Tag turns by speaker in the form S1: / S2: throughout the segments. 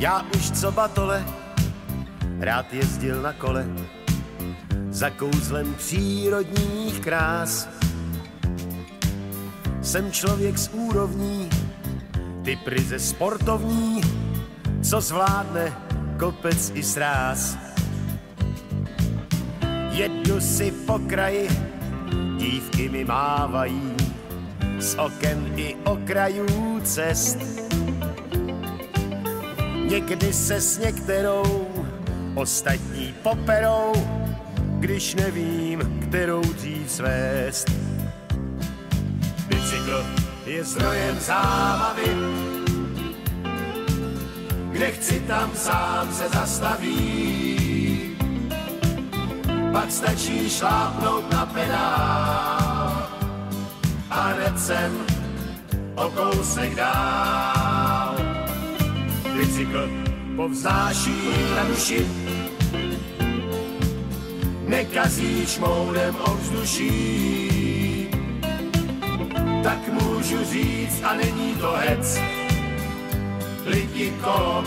S1: Já už co batole, rád jezdil na kole, za kouzlem přírodních krás. Jsem člověk s úrovní, typ ryze sportovní, co zvládne kopec i sráz. Jedu si po kraji, dívky mi mávají, z oken i okrajů cest. Někdy se s některou ostatní poperou, když nevím, kterou dřív svést. Bicykl je zdrojem zábavy, kde chci, tam sám se zastaví. Pak stačí šlápnout na pedál a hned jsem o kousek dál. Bicykl povznáší na duši, nekazí šmoudem ovzduší. Tak můžu říct, a není to hec, lidi kolo,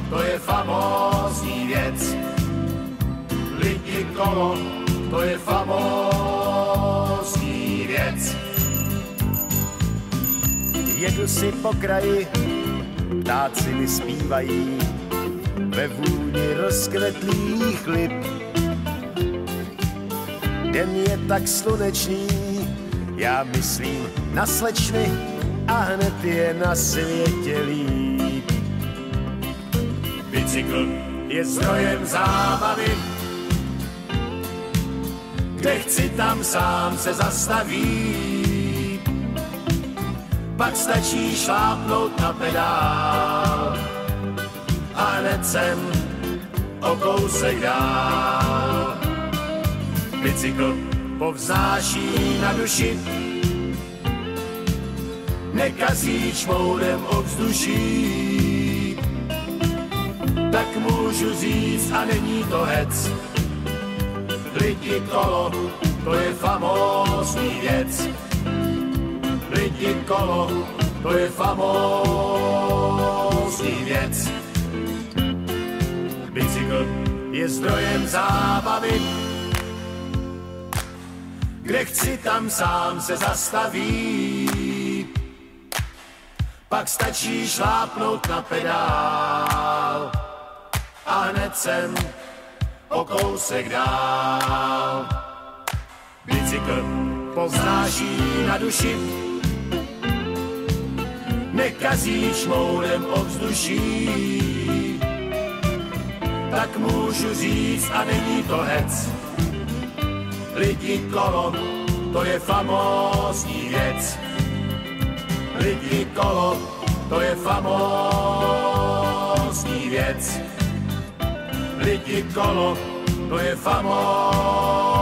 S1: to je famózní věc. Lidi kolo, to je famózní věc. Jedu si po kraji, ptáci mi zpívají ve vůni rozkvetlých lip. Den je tak slunečný, já myslím na slečny a hned je na světě líp. Bicykl je zdrojem zábavy, kde chci, tam sám se zastaví. Pak stačí šlápnout na pedál a hned jsem o kousek dál. Bicykl povznáší na duši, nekazí šmoudem ovzduší. Tak můžu říct, a není to hec, lidi kolo, to je famózní věc. Lidi kolo, to je famózní věc. Bicykl je zdrojem zábavy, kde chci, tam sám se zastaví. Pak stačí šlápnout na pedál a hned jsem o kousek dál. Bicykl povznáší na duši, nekazí šmoudem ovzduší. Tak můžu říct, a není to hec, lidi kolo, to je famózní věc. Lidi kolo, to je famózní věc. Lidi kolo, to je famózní